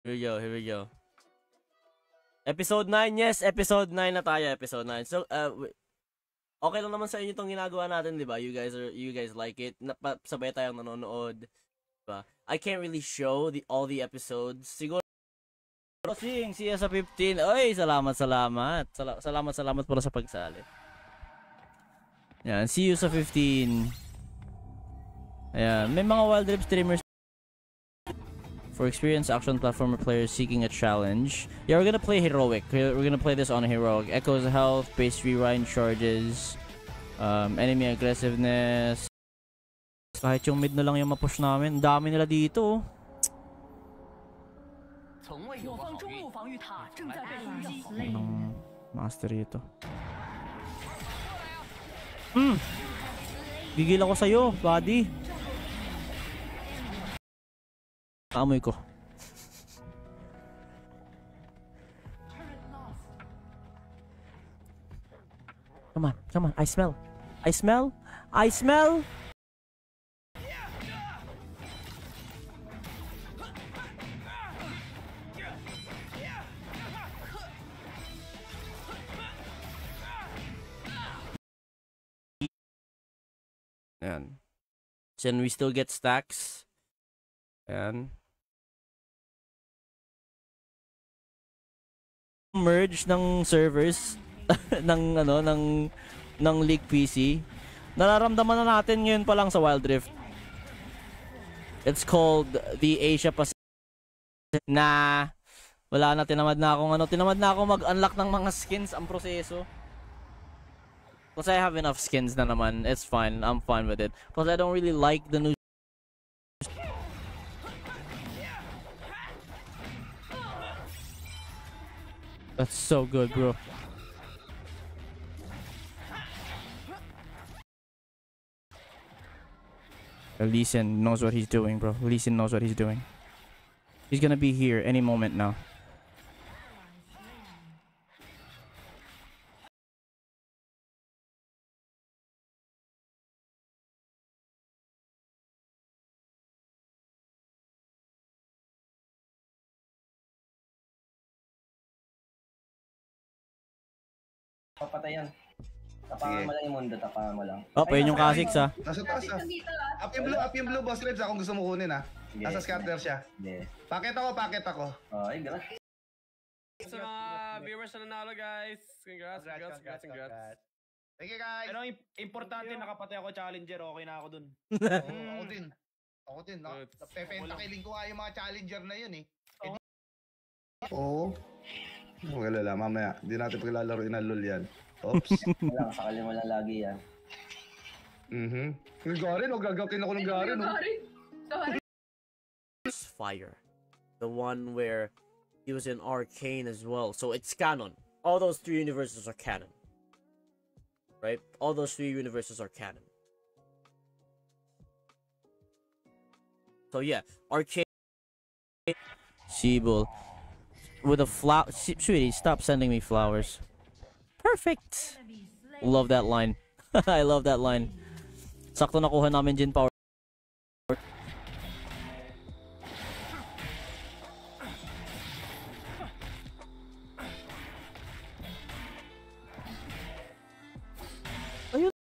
Here we go, here we go. Episode 9, yes, episode 9 na tayo, episode 9. So, okay lang naman sa inyo itong ginagawa natin, di ba? You guys like it. Sabay tayong nanonood. Diba? I can't really show all the episodes. Siguro, si sa 15. Oy, salamat pala sa pagsali. Yan, see you sa 15. Ayan, may mga Wild Rift streamers for experienced action platformer players seeking a challenge. Yeah, we're gonna play heroic. We're gonna play this on heroic. Echoes health, base rewind charges, enemy aggressiveness. Kahit yung mid na lang yung mapush namin. Ang dami nila dito. Anong mastery ito? Gigil ako sa'yo, buddy. Amoy ko. Come on. I smell. Ayan. And we still get stacks. Ayan. Merge ng servers ng League PC. Nararamdaman na natin ngayon pa lang sa Wild Rift. It's called the Asia Pacific. Wala na, tinamad na ako mag-unlock ng mga skins ang proseso. Plus I have enough skins na naman. It's fine. I'm fine with it. Plus I don't really like the new. That's so good, bro. Lee Sin knows what he's doing, bro. Lee Sin knows what he's doing. He's gonna be here any moment now. Papatayan. Tapangan mo lang yung mundo, tapangan mo lang. Oh, pa yun yung Kha'Zix, ha? Nasa taas, ha? Up yung blue, boss Rebs, kung gusto mo kunin, ha? Nasa scatter siya. Paket ako. Oh, ay, gano'n. Sa mga viewers na nanalo, guys. Congrats. Thank you, guys. Ano, importante nakapatay ako challenger, okay na ako dun. Ako din. Pepentakiling ko nga yung mga challenger na yun, eh. Oo. Huwag alala, mamaya. Hindi natin paglalaroin na lol yan. Oops. Wala, sakali mo lang lagi yan. Yung Garen, gagakin ako ng Garen. Fire. The one where he was in Arcane as well. So it's canon. All those 3 universes are canon. Right? All those 3 universes are canon. So yeah, Arcane. Sheeble. With a flower. Sweetie, stop sending me flowers. Perfect. Love that line. I love that line. Sakto nakuha namin Jin Power. Ayun.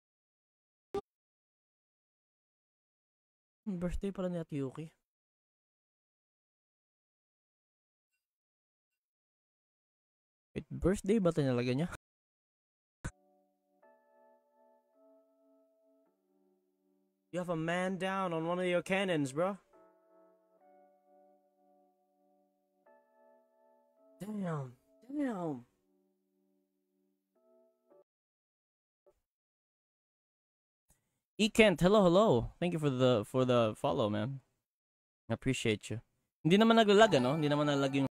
Birthday pala ni Ate Yuki. Wait, birthday ba talaga niya? You have a man down on one of your cannons, bro. Damn. Kent, hello. Thank you for the follow, man. I appreciate you. Hindi naman naglalag, ano? Hindi naman naglalag yung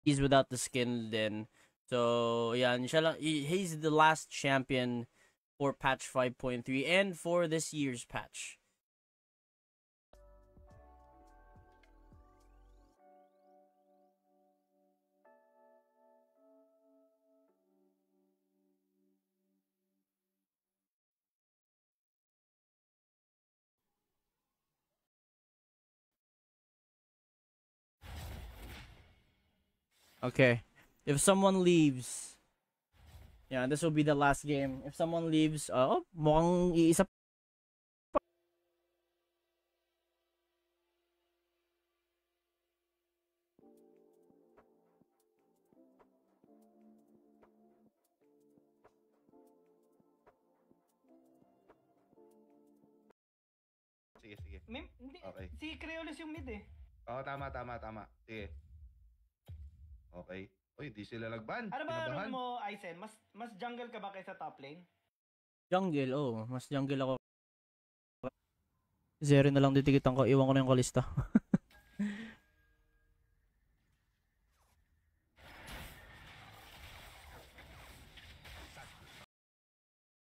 he's without the skin then. So yeah, inshallah, he's the last champion for patch 5.3 and for this year's patch. Okay. If someone leaves, yeah, this will be the last game. If someone leaves, mukhang iisa. Sige. Hindi. Okay. Si Creoles yung mid eh. Oo, tama. Sige. Okay. Uy, di sila nagban. Ano ba Kinabahan. role mo, Aizen? Mas jungle ka ba kaysa top lane? Jungle, mas jungle ako. Zero na lang ditikitan ko. Iwan ko na yung kalista.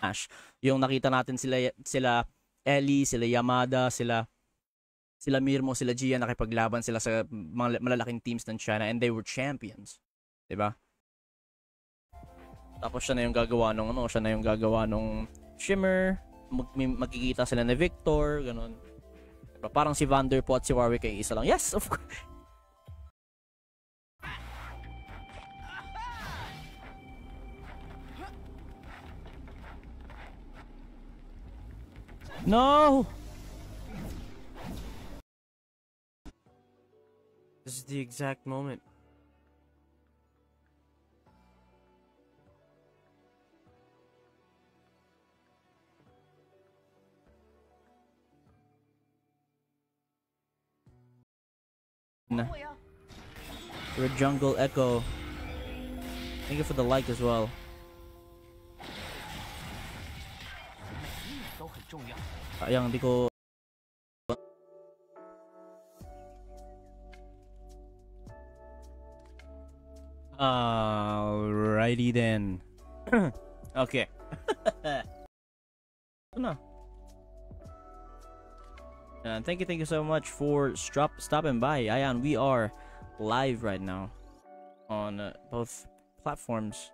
Ash. Yung nakita natin sila Ellie, sila Yamada, sila Mirmo, sila Gia, nakipaglaban sila sa mga malalaking teams ng China and they were champions. 'Di ba? Tapos siya na yung gagawa nung Shimmer, magkikita sila ni Victor, ganun. Diba? Parang si Vanderpo at si Warwick ay isa lang. Yes, of course. No! This is the exact moment. Nah. We're Jungle Echo. Thank you for the like as well. Sayang, hindi ko... Alrighty then. Okay. No. Thank you so much for stopping by. Ayan, we are live right now on both platforms.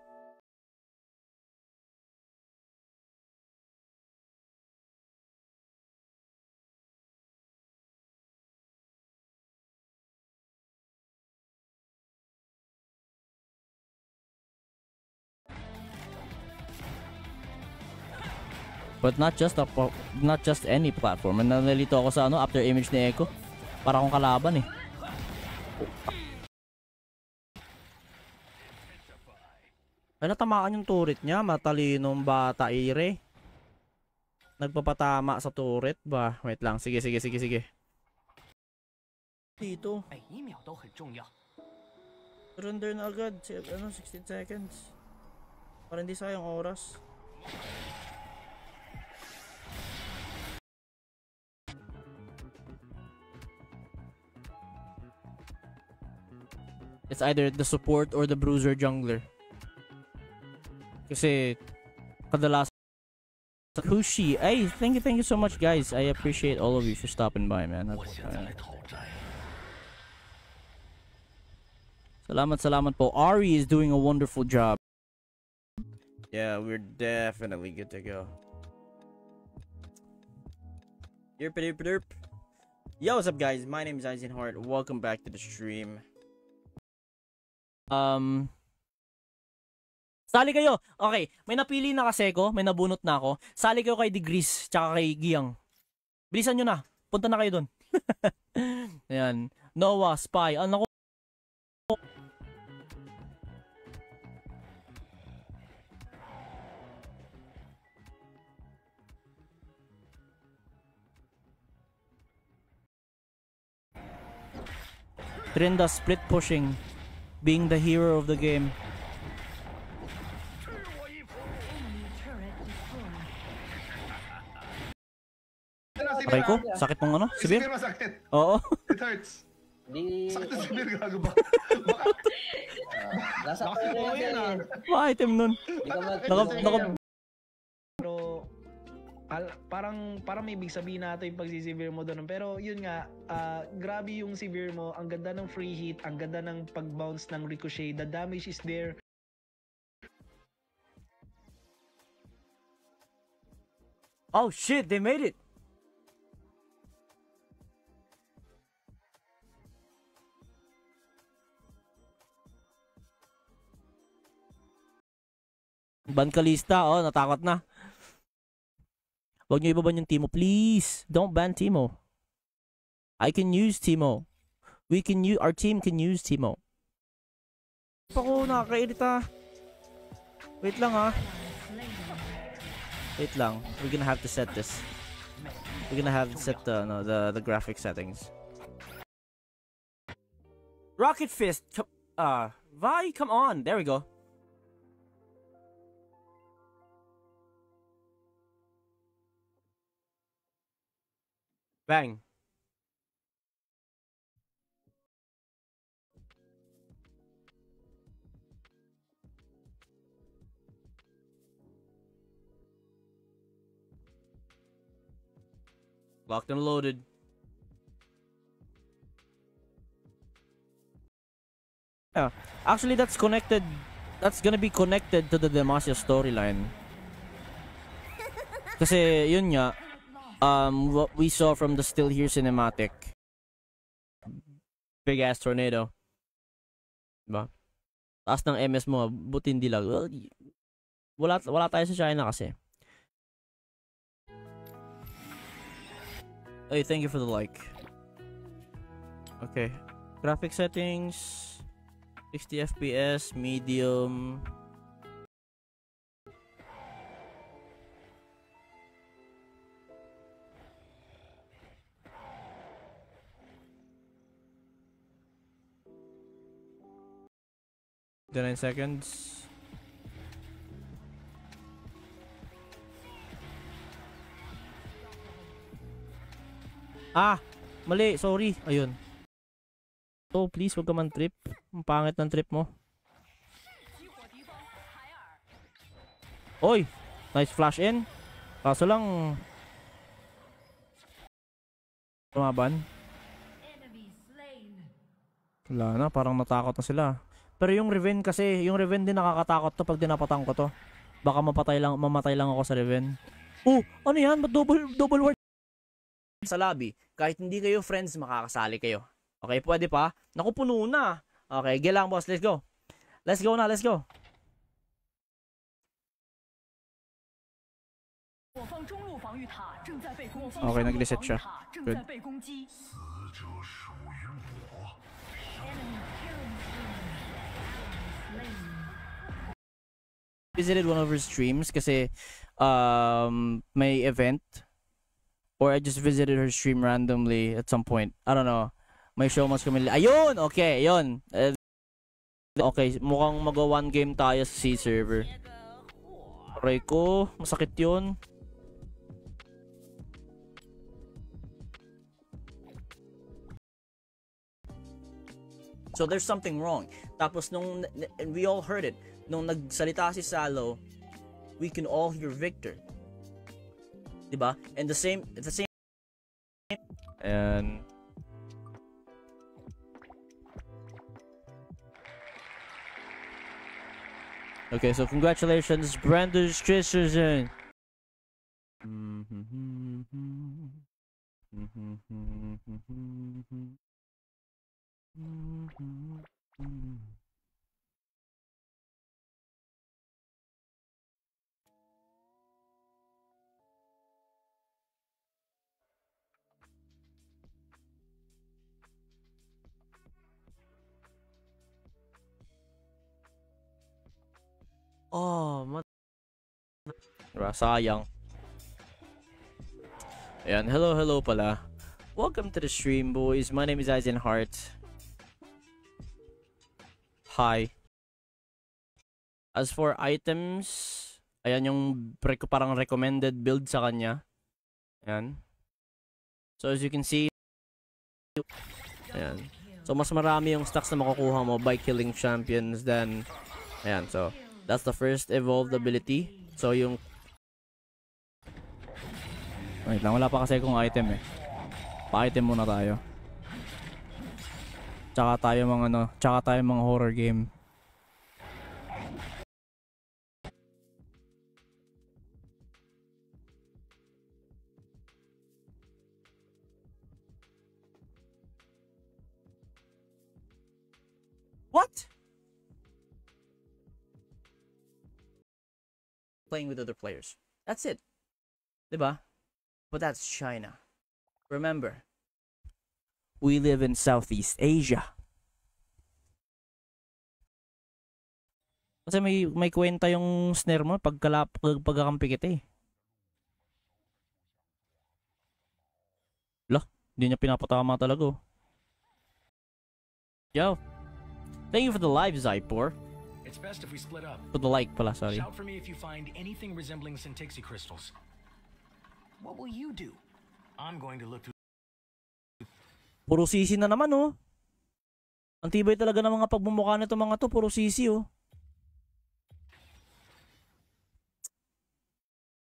But not just any platform. Nalilito ako sa after image ni Echo. Para akong kalaban eh. Ay, natamaan yung turret niya. Matalinong bata ire. Nagpapatama sa turret ba? Wait lang. Sige. Dito. Surrender na agad. 16 seconds. Para hindi sayang oras. It's either the support or the bruiser jungler. Kasi kadalasan who's she? Hey, thank you so much guys. I appreciate all of you for stopping by, man. Salamat po. Ari is doing a wonderful job. Yeah, we're definitely good to go. Derp. Yo, what's up guys? My name is Eisenhart. Welcome back to the stream. Sali kayo. Okay, may napili na kasi ko, may nabunot na ako. Sali kayo kay Degrees tsaka kay Giang. Bilisan nyo na. Punta na kayo doon. Ayan. Noah, Spy. Ano ko? Trinda split pushing. Being the hero of the game. Aray ko, sakit mong ano? Sibir? Masakit. Oo. It hurts. Sakit na sibir, gago ba? Nasa ko yan ah. Ma-item nun. Pero parang may ibig sabihin natin yung pagsisivir mo doon. Pero yun nga, grabe yung sivir mo. Ang ganda ng free hit, ang ganda ng pag-bounce ng ricochet. The damage is there. Oh shit, they made it. Ban Kalista, oh, natakot na. Huwag nyo ibaban yung Timo, please. Don't ban Timo. I can use Timo. Our team can use Timo. Ako, nakakairita. Wait lang, ha. Wait lang. We're gonna have to set this. We're gonna have to set the graphic settings. Rocket Fist. Vi, come on. There we go. Bang. Locked and loaded. Yeah, actually that's connected. That's gonna be connected to the Demacia storyline. Kasi yun nga, what we saw from the Still Here cinematic. Big ass tornado. Diba? Taas ng MS mo, buti hindi lang. Wala tayo sa China kasi. Hey, thank you for the like. Okay. Graphic settings. 60 FPS, medium. The 9 seconds. Mali, sorry. Ayun. Oh, please, wag ka man trip. Ang pangit ng trip mo. Oy, nice flash in. Kaso lang tumaban. Wala na, parang natakot na sila. Pero yung Riven kasi, yung Riven din nakakatakot to pag dinapatan ko to. Baka mamatay lang ako sa Riven. Oh, ano yan? Ba't double ward? Sa lobby, kahit hindi kayo friends, makakasali kayo. Okay, pwede pa? Naku, puno na. Okay, gelang boss, let's go. Let's go na, let's go. Okay, nag-reset siya. Good. Visited one of her streams kasi may event. Or I just visited her stream randomly at some point. I don't know. May show mas kami. Ayun! Okay, ayun. Okay, mukhang mag-1 game tayo sa C server. Aray ko, masakit yun. So there's something wrong. Tapos and we all heard it. Nung nagsalita si Salo, we can all hear Victor. Diba? And the same. And okay, so congratulations, Brandon Christensen. Oh, sayang. Ayan, hello pala. Welcome to the stream, boys. My name is Eisenhart. Hi. As for items, ayan yung parang recommended build sa kanya. Ayan. So as you can see, ayan. So mas marami yung stacks na makukuha mo by killing champions than, ayan, so that's the first evolved ability. So yung wait lang, wala pa kasi kung item eh. Pa-item muna tayo. Tsaka tayo mga horror game. What? playing with other players. That's it. Diba? But that's China. Remember, we live in Southeast Asia. Kasi may kwenta yung snare mo pagkakampi kita eh. Lah, hindi niya pinapatama talaga oh. Yo. Thank you for the live, Zypor. It's best if we split up. For the like pala, sorry. Shout for me if you find anything resembling Syntixie crystals. What will you do? I'm going to look through. Puro sisi na naman oh. Ang tibay talaga ng mga pagbumukha nito mga to, puro sisi oh.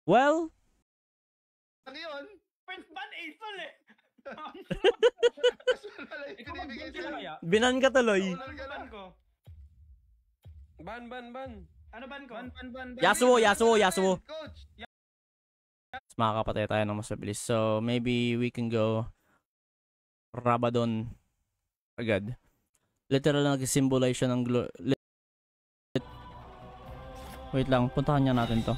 Well, Ano yun? First ban Aesol eh. binan ka tuloy. Ban ko. Ban. Ano ban ko? Yasuo. Coach! Mas makakapatay tayo ng mas mabilis. So, maybe we can go Rabadon agad. Literal na nag-symbolize siya ng wait lang, puntahan niya natin to.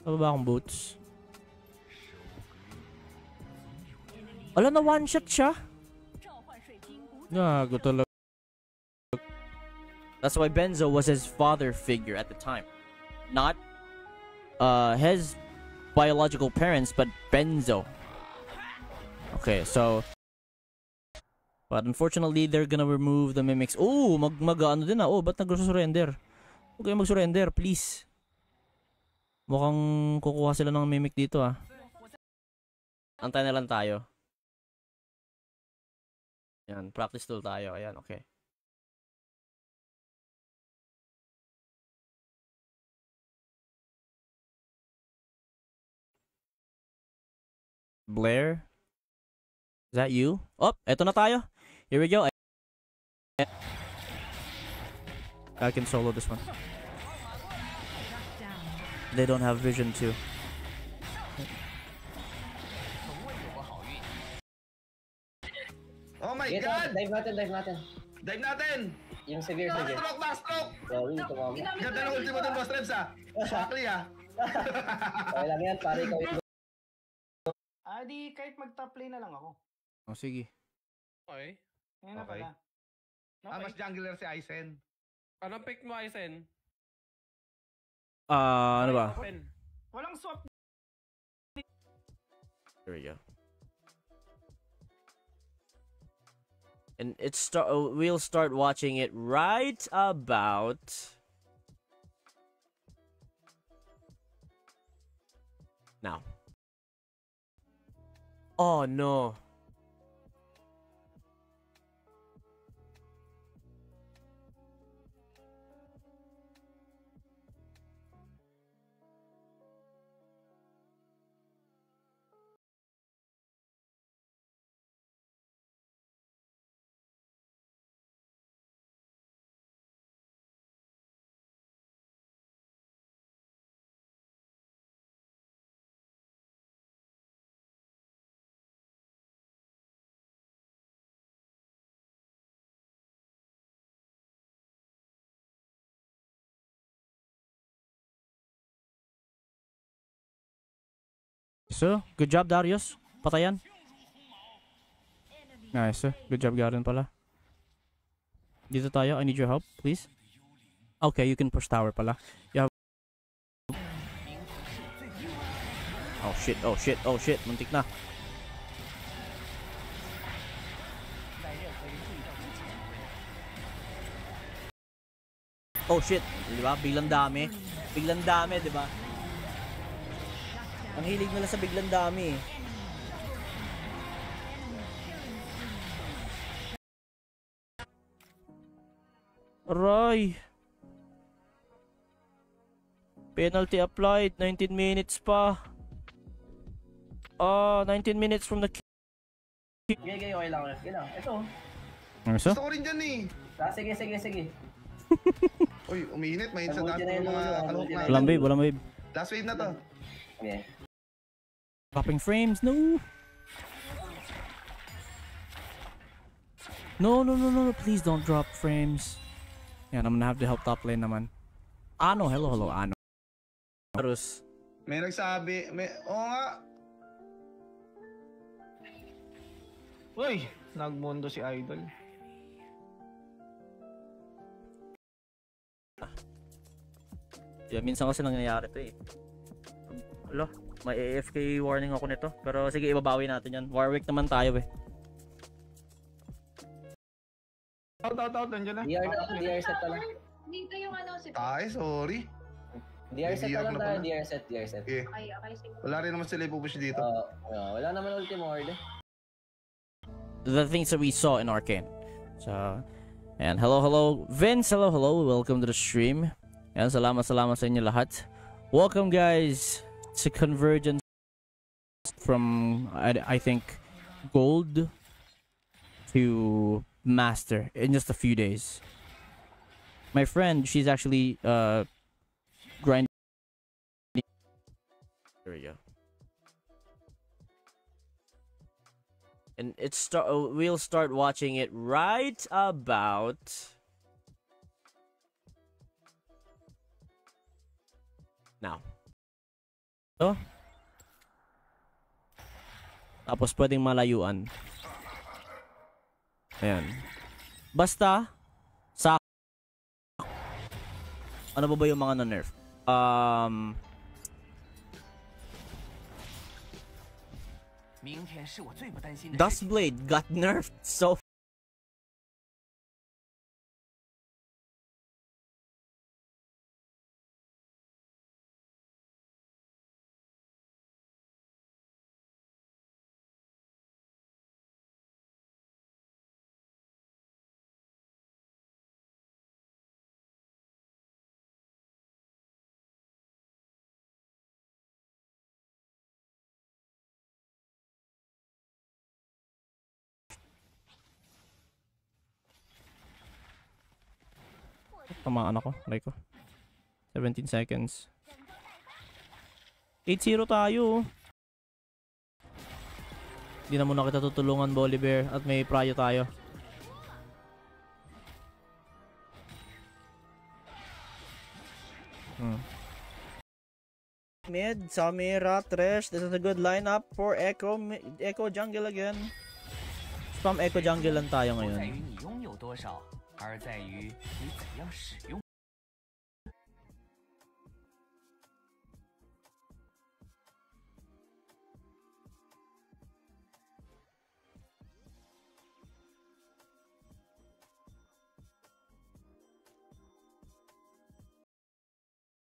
Ano ba akong boots? Ala na one shot siya. Gago talaga. That's why Benzo was his father figure at the time. Not his biological parents, but Benzo. Okay, so but unfortunately they're gonna remove the mimics. Oh, ano din na. Oh, ba't nag-surrender? Okay, mag-surrender, please. Mukhang kukuha sila ng mimic dito ah. Antay na lang tayo. Yan, practice tool tayo. Ayan, okay. Blair? Is that you? Oh, eto na tayo. Here we go. I can solo this one. They don't have vision too. Oh my Sige, God! dive natin. Dive natin! Yung severe. Backstroke! Sorry, tumama. Ganda ng ulti mo dun, Boss Rebs ah. Shockley ah. Okay lang yan, pare, ikaw yung Di kahit mag-top lane na lang ako. Oh, sige. Okay. Ngayon na Okay. pala. Mas jungler si Aizen. Anong pick mo, Aizen? Ano ba? Open. Walang swap. There we go. And we'll start watching it right about now. Oh no. So, good job Darius. Patayan. Nice. Good job Garen pala. Dito tayo. I need your help, please. Okay, you can push tower pala. You have... Oh shit, oh shit, oh shit. Muntik na. Oh shit, di ba? Biglang dami. Biglang dami, di ba? Ang hilig nila sa biglang dami. Aray. Penalty applied. 19 minutes pa. 19 minutes from the... Sige, okay lang. Okay lang. Ito. Ano sa? Gusto ko rin dyan eh. Sige. Uy, umiinit. Mainit sa Nabuti na tapo yung mga ulo, kalahok nabuti na. na. Walang wave, walang wave. Last wave na to. Okay. Dropping frames, no. No, please don't drop frames. Yan, I'm gonna have to help top lane naman. Ano, hello, ano. Terus. May nagsabi, oo nga. Uy, nagmundo si Idol. Yeah, minsan kasi nangyayari to eh. Alo, may AFK warning ako nito. Pero sige, ibabawi natin yan. Warwick naman tayo eh. Out, nandiyan na. DR set pa lang. Dito yung ano si Ay, sorry. DR set pa lang tayo, pala. DR set. Okay. Okay, sige. Wala rin naman sila ipupush dito. Wala naman ultimo order. The things that we saw in Arcane. So, and hello, Vince, hello, welcome to the stream. And salamat sa inyo lahat. Welcome guys to Convergence from, I think, Gold to Master in just a few days. My friend, she's actually grinding. There we go. And we'll start watching it right about now. So, tapos pwedeng malayuan. Ayan. Basta sa ano ba yung mga na-nerf? Dustblade got nerfed so tamaan ako, like ko. 17 seconds. 8-0 tayo. Hindi na muna kita tutulungan, Bolivar, at may prayo tayo. Mid, Samira, Thresh. This is a good lineup for Echo Jungle again. Spam Echo Jungle lang tayo ngayon.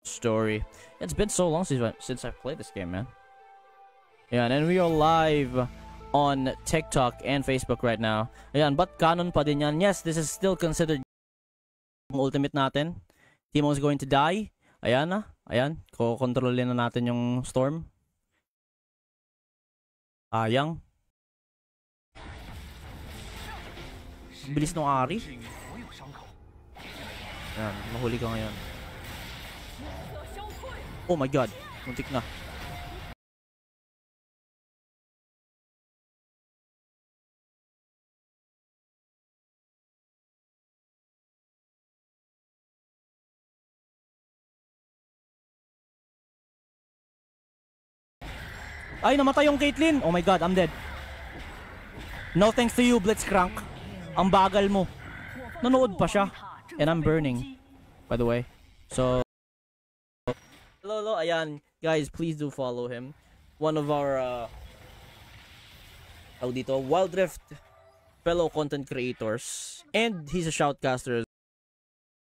Story. It's been so long since I've played this game, man. Yeah, and we are live on TikTok and Facebook right now. Ayan, but canon pa din yan. Yes, this is still considered ultimate natin. Teemo is going to die. Ayan na. Ayan. Kontrolin na natin yung storm. Ayang. Bilis ng Ari. Ayan, mahuli ka ngayon. Oh my god, muntik na. Ay, namatay yung Caitlyn. Oh my god, I'm dead. No thanks to you, Blitzcrank. Ang bagal mo. Nanood pa siya. And I'm burning, by the way. So, hello, ayan. Guys, please do follow him. One of our, Wild Rift fellow content creators. And he's a shoutcaster.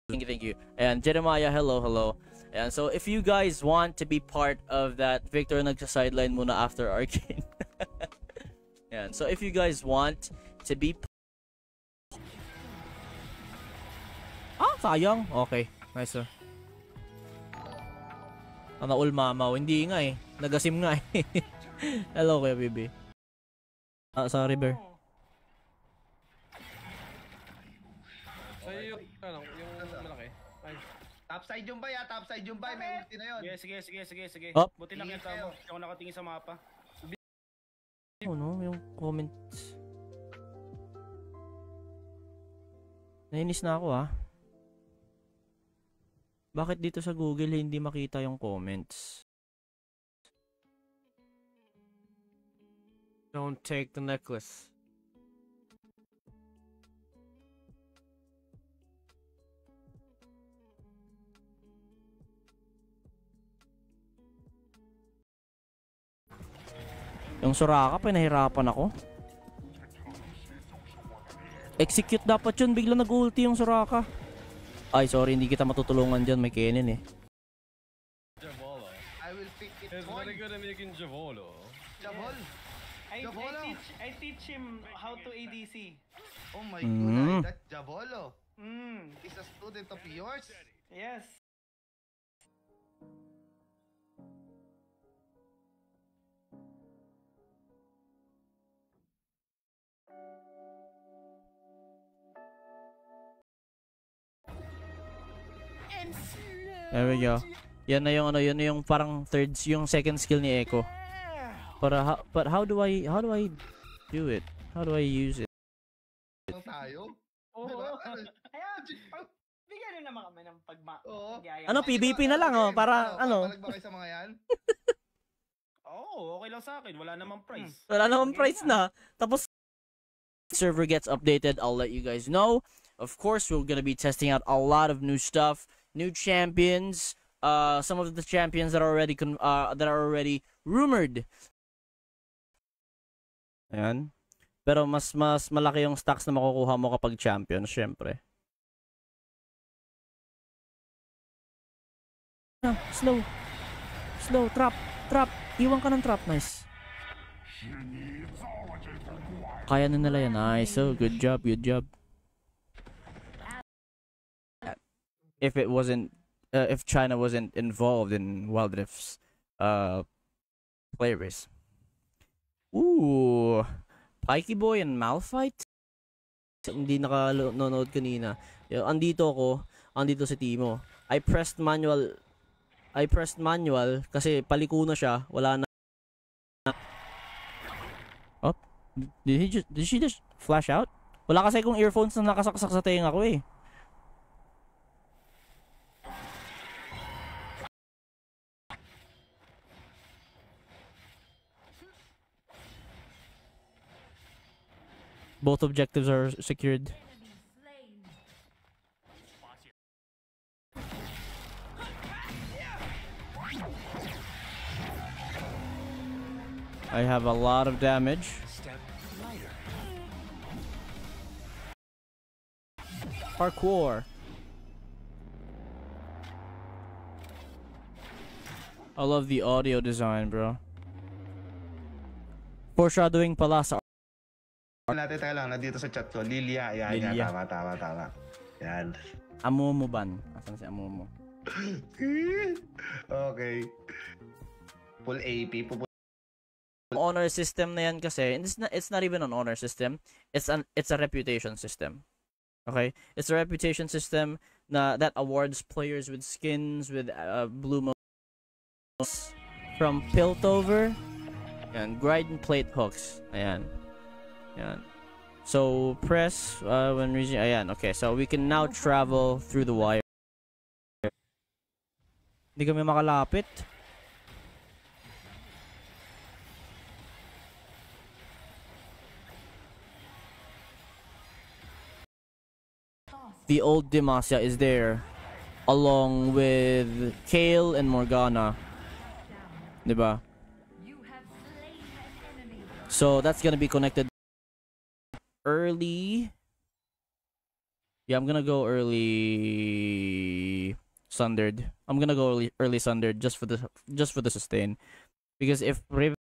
Thank you. And Jeremiah, hello. And so, if you guys want to be part of that, Victor nagsa-sideline muna after Arcane. And so, if you guys want to be... sayang. Okay. Nice, sir. Naul mamaw. Hindi nga eh. Nagasim nga eh. Hello, Kuya Bibi. Sa river. Sa'yo yung malaki. Ay. Topside yung bay, topside yung bay. May ulti na yun. Sige. Oh. Buti nakita mo. Hindi ako nakatingin sa mapa. No, yung comments. Nainis na ako Bakit dito sa Google hindi makita yung comments? Don't take the necklace. Yung Soraka, pinahirapan ako. Execute dapat yun, bigla nag-ulti yung Soraka. Ay, sorry, hindi kita matutulungan dyan, may Kennen eh. Javolo. I will pick it He's on. very good at making Javolo. Javol. I teach him how to ADC. Oh my god, that Javolo Mm. is a student of yours. Yes. There we go. Yan na yung parang yung second skill ni Echo. But how do I do it? How do I use it? Tayo? Oo. Diba? Kaya, bigyan nyo naman kami ng Oo. Ano, PvP na lang para Palag ba kayo sa mga yan? Oo, okay lang sa akin. Wala namang price. Wala namang price na. Tapos server gets updated, I'll let you guys know. Of course, we're gonna be testing out a lot of new stuff, new champions, some of the champions that are already rumored. Ayan. Pero mas malaki yung stacks na makukuha mo kapag champion, syempre. Slow, trap. Iwan ka ng trap, nice. Kaya na nila yan, nice. So, good job. If China wasn't involved in Wild Rift's player base. Ooh, Pikey Boy and Malphite? Hindi nakanood kanina. Andito si Timo. I pressed manual kasi paliko na siya. Wala na. Oh, did she just flash out? Wala kasi kung earphones na nakasaksak sa tenga ko eh. Both objectives are secured. I have a lot of damage. Parkour. I love the audio design, bro. Foreshadowing pala sa Natin tayo lang, nandito sa chat ko. Lilia. Yan. Tama. Yan. Amumu ban. Asan si Amumu? Okay. Full AP. Honor system na yan kasi. It's not even an honor system. It's a reputation system. Okay? It's a reputation system that awards players with skins, with blue modes from Piltover and Grinding Plate hooks. Ayan. So press when reaching. Ayan. Okay. So we can now travel through the wire. Hindi kami makalapit. the old Demacia is there, along with Kayle and Morgana. Diba? So that's gonna be connected early. Yeah, I'm gonna go early Sundered. I'm gonna go early Sundered just for the sustain. Because if Riven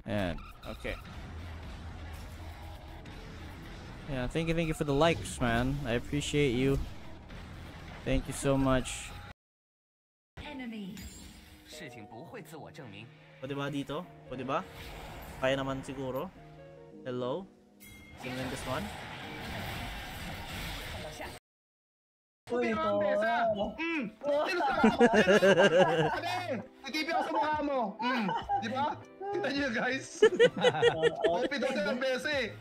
and okay. Yeah, thank you for the likes, man. I appreciate you. Thank you so much. Pwede ba dito? Pwede ba? Kaya naman siguro. Hello? Tingnan this one. Uy, ito. Nagkipi ako sa mukha mo. Di ba? Kita niyo guys. Open daw ng bese.